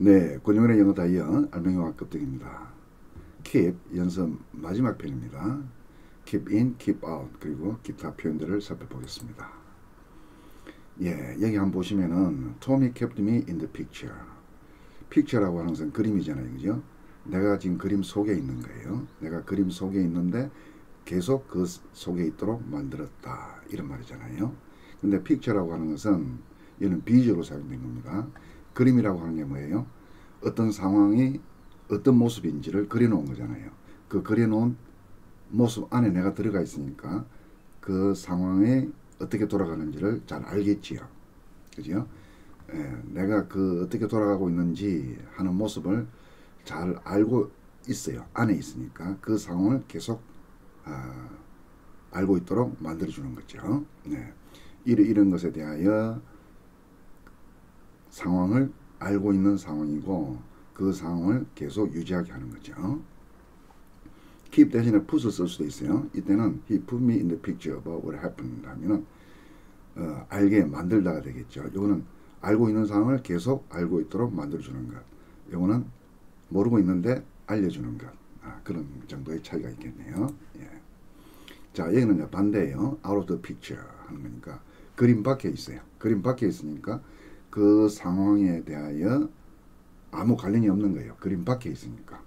네, 권영원의 영어 다이어 알맹이와 급등입니다. keep 연습 마지막 편입니다. keep in, keep out 그리고 기타 표현들을 살펴보겠습니다. 예, 여기 한번 보시면은 Tommy kept me in the picture. picture라고 하는 것은 그림이잖아요, 그죠? 내가 지금 그림 속에 있는 거예요. 내가 그림 속에 있는데 계속 그 속에 있도록 만들었다 이런 말이잖아요. 근데 picture라고 하는 것은 얘는 비주어로 사용된 겁니다. 그림이라고 하는 게 뭐예요? 어떤 상황이 어떤 모습인지를 그려놓은 거잖아요. 그 그려놓은 모습 안에 내가 들어가 있으니까 그 상황에 어떻게 돌아가는지를 잘 알겠지요. 그죠? 내가 그 어떻게 돌아가고 있는지 하는 모습을 잘 알고 있어요. 안에 있으니까 그 상황을 계속 알고 있도록 만들어주는 거죠. 네. 이런 것에 대하여 상황을 알고 있는 상황이고 그 상황을 계속 유지하게 하는 거죠. keep 대신에 put을 쓸 수도 있어요. 이때는 he put me in the picture about what happened 하면은 알게 만들다가 되겠죠. 이거는 알고 있는 상황을 계속 알고 있도록 만들어주는 것. 이거는 모르고 있는데 알려주는 것. 그런 정도의 차이가 있겠네요. 예. 자, 여기는 반대예요. out of the picture 하는 거니까 그림 밖에 있어요. 그림 밖에 있으니까 그 상황에 대하여 아무 관련이 없는 거예요. 그림 밖에 있으니까.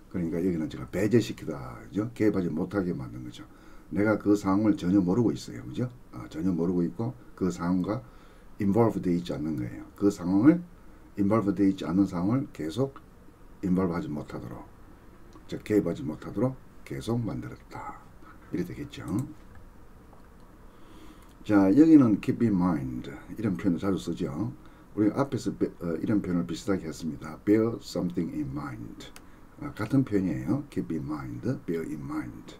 그러니까 여기는 제가 배제시키다, 그죠? 개입하지 못하게 만든 거죠. 내가 그 상황을 전혀 모르고 있어요, 그죠? 전혀 모르고 있고 그 상황과 involved 되어 있지 않는 거예요. 그 상황을 involved 되어 있지 않는 상황을 계속 involve하지 못하도록, 즉 개입하지 못하도록 계속 만들었다. 이렇게 되겠죠. 자, 여기는 keep in mind 이런 표현을 자주 쓰죠. 우리 앞에서 이런 표현을 비슷하게 했습니다. bear something in mind. 같은 표현이에요. keep in mind, bear in mind.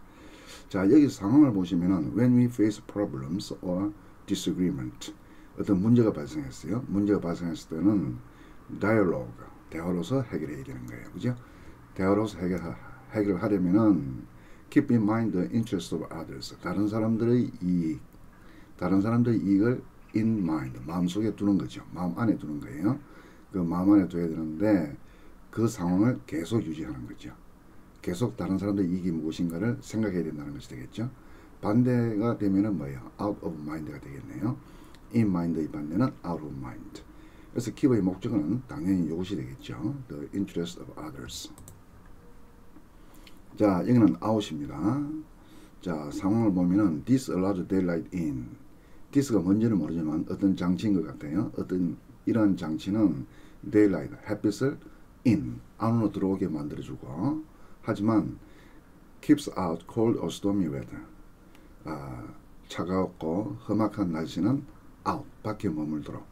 자, 여기 상황을 보시면은 when we face problems or disagreement 어떤 문제가 발생했어요. 문제가 발생했을 때는 dialogue, 대화로서 해결해야 되는 거예요. 그죠? 대화로서 해결하려면은 keep in mind the interest of others. 다른 사람들의 이익을 in mind, 마음속에 두는 거죠. 마음 안에 두는 거예요. 그 마음 안에 둬야 되는데 그 상황을 계속 유지하는 거죠. 계속 다른 사람들의 이익이 무엇인가를 생각해야 된다는 것이 되겠죠. 반대가 되면은 뭐예요? out of mind가 되겠네요. in mind의 반대는 out of mind. 그래서 keep의 목적은 당연히 이것이 되겠죠. the interest of others. 자, 여기는 out입니다. 자, 상황을 보면은 this allows daylight in. this가 뭔지는 모르지만 어떤 장치인 것 같아요. 이러한 장치는 daylight, 햇빛을 in, 안으로 들어오게 만들어주고 하지만 keeps out cold or stormy weather. 차가웠고 험악한 날씨는 out, 밖에 머물도록.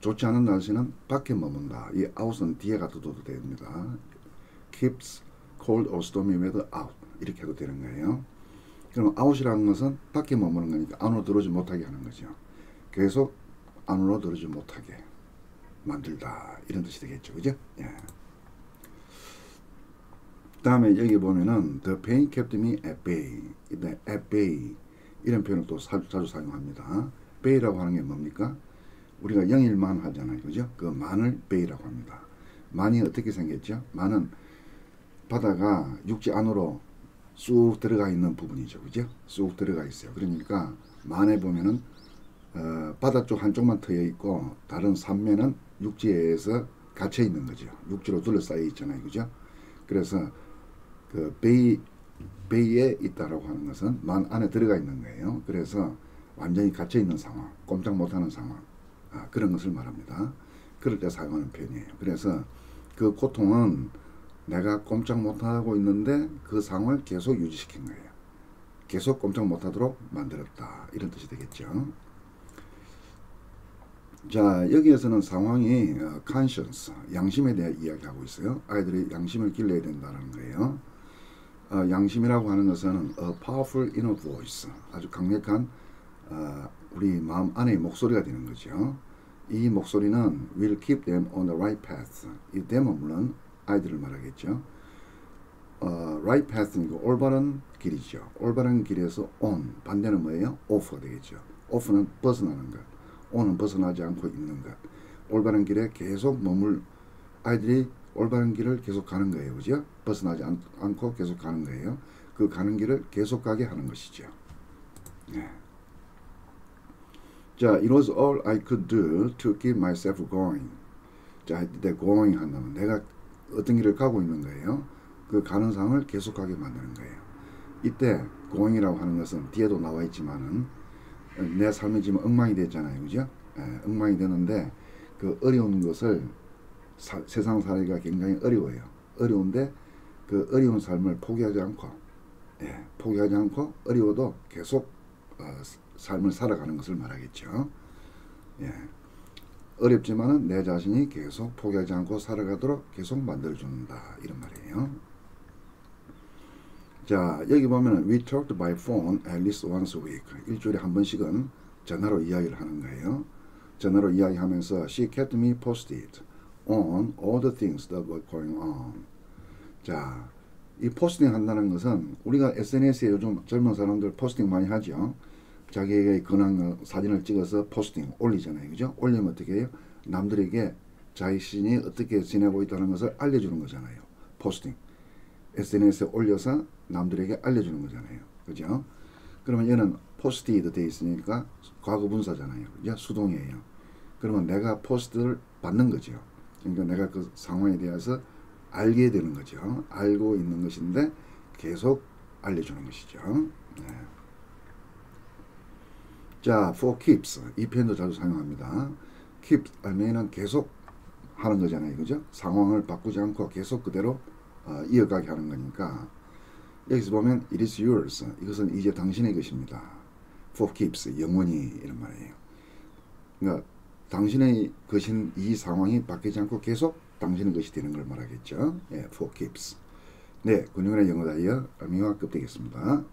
좋지 않은 날씨는 밖에 머문다. 이 out은 뒤에 갖다 둬도 됩니다. keeps cold or stormy weather out. 이렇게 해도 되는 거예요. 그럼 out이라는 것은 밖에 머무는 거니까 안으로 들어오지 못하게 하는 거죠. 계속 안으로 들어오지 못하게 만들다 이런 뜻이 되겠죠. 그죠? 예. 다음에 여기 보면은 the pain kept me at bay. at bay 이런 표현을 또 자주 사용합니다. bay라고 하는 게 뭡니까? 우리가 영일만 하잖아요. 그죠? 그 만을 bay라고 합니다. 만이 어떻게 생겼죠? 만은 바다가 육지 안으로 쑥 들어가 있는 부분이죠. 그죠? 쑥 들어가 있어요. 그러니까 만에 보면은 바다 쪽 한쪽만 트여 있고 다른 삼면은 육지에서 갇혀 있는 거죠. 육지로 둘러싸여 있잖아요. 그죠? 그래서 그 베이에 있다라고 하는 것은 만 안에 들어가 있는 거예요. 그래서 완전히 갇혀 있는 상황, 꼼짝 못하는 상황, 그런 것을 말합니다. 그럴 때 사용하는 표현이에요. 그래서 그 고통은 내가 꼼짝 못하고 있는데 그 상황을 계속 유지시킨 거예요. 계속 꼼짝 못하도록 만들었다. 이런 뜻이 되겠죠. 자, 여기에서는 상황이 conscience, 양심에 대해 이야기하고 있어요. 아이들이 양심을 길러야 된다는 거예요. 양심이라고 하는 것은 a powerful inner voice, 아주 강력한 우리 마음 안의 목소리가 되는 거죠. 이 목소리는 will keep them on the right path. 이 them은 물론 아이들을 말하겠죠. right path니까 올바른 길이죠. 올바른 길에서 on, 반대는 뭐예요? off가 되겠죠. off는 벗어나는 것, on은 벗어나지 않고 있는 것. 올바른 길에 계속 아이들이 올바른 길을 계속 가는 거예요. 그죠? 벗어나지 않고 계속 가는 거예요. 그 가는 길을 계속 가게 하는 것이죠. 네. 자, it was all I could do to keep myself going. 자, 이때 going 한다면 내가 어떤 길을 가고 있는 거예요. 그 가는 상을 계속하게 만드는 거예요. 이때 going이라고 하는 것은 뒤에도 나와 있지만은 내 삶이 지금 엉망이 됐잖아요. 그죠? 엉망이 되는데 그 어려운 것을 세상 살기가 굉장히 어려워요. 어려운데 그 어려운 삶을 포기하지 않고 포기하지 않고 어려워도 계속 삶을 살아가는 것을 말하겠죠. 어렵지만은 내 자신이 계속 포기하지 않고 살아가도록 계속 만들어준다 이런 말이에요. 자, 여기 보면은 we talked by phone at least once a week. 일주일에 한 번씩은 전화로 이야기를 하는 거예요. 전화로 이야기하면서 she kept me posted on all the things that were going on. 자, 이 포스팅 한다는 것은 우리가 SNS에 요즘 젊은 사람들 포스팅 많이 하죠. 자기에게 근황 사진을 찍어서 포스팅 올리잖아요. 그죠? 올리면 어떻게 해요? 남들에게 자신이 어떻게 지내고 있다는 것을 알려주는 거잖아요. 포스팅. SNS에 올려서 남들에게 알려주는 거잖아요. 그죠? 그러면 얘는 포스티드 돼 있으니까 과거 분사잖아요. 그죠? 수동이에요. 그러면 내가 포스트를 받는 거죠. 그러니까 내가 그 상황에 대해서 알게 되는 거죠. 알고 있는 것인데 계속 알려주는 것이죠. 네. 자, for keeps 이 표현도 자주 사용합니다. keep 알면은 계속 하는 거잖아요. 그죠? 상황을 바꾸지 않고 계속 그대로 이어가게 하는 거니까 여기서 보면 it is yours 이것은 이제 당신의 것입니다. for keeps 영원히 이런 말이에요. 그러니까 당신의 것인 이 상황이 바뀌지 않고 계속 당신의 것이 되는 걸 말하겠죠. for keeps. 네, 군용의 영어 다이어 미화급 되겠습니다.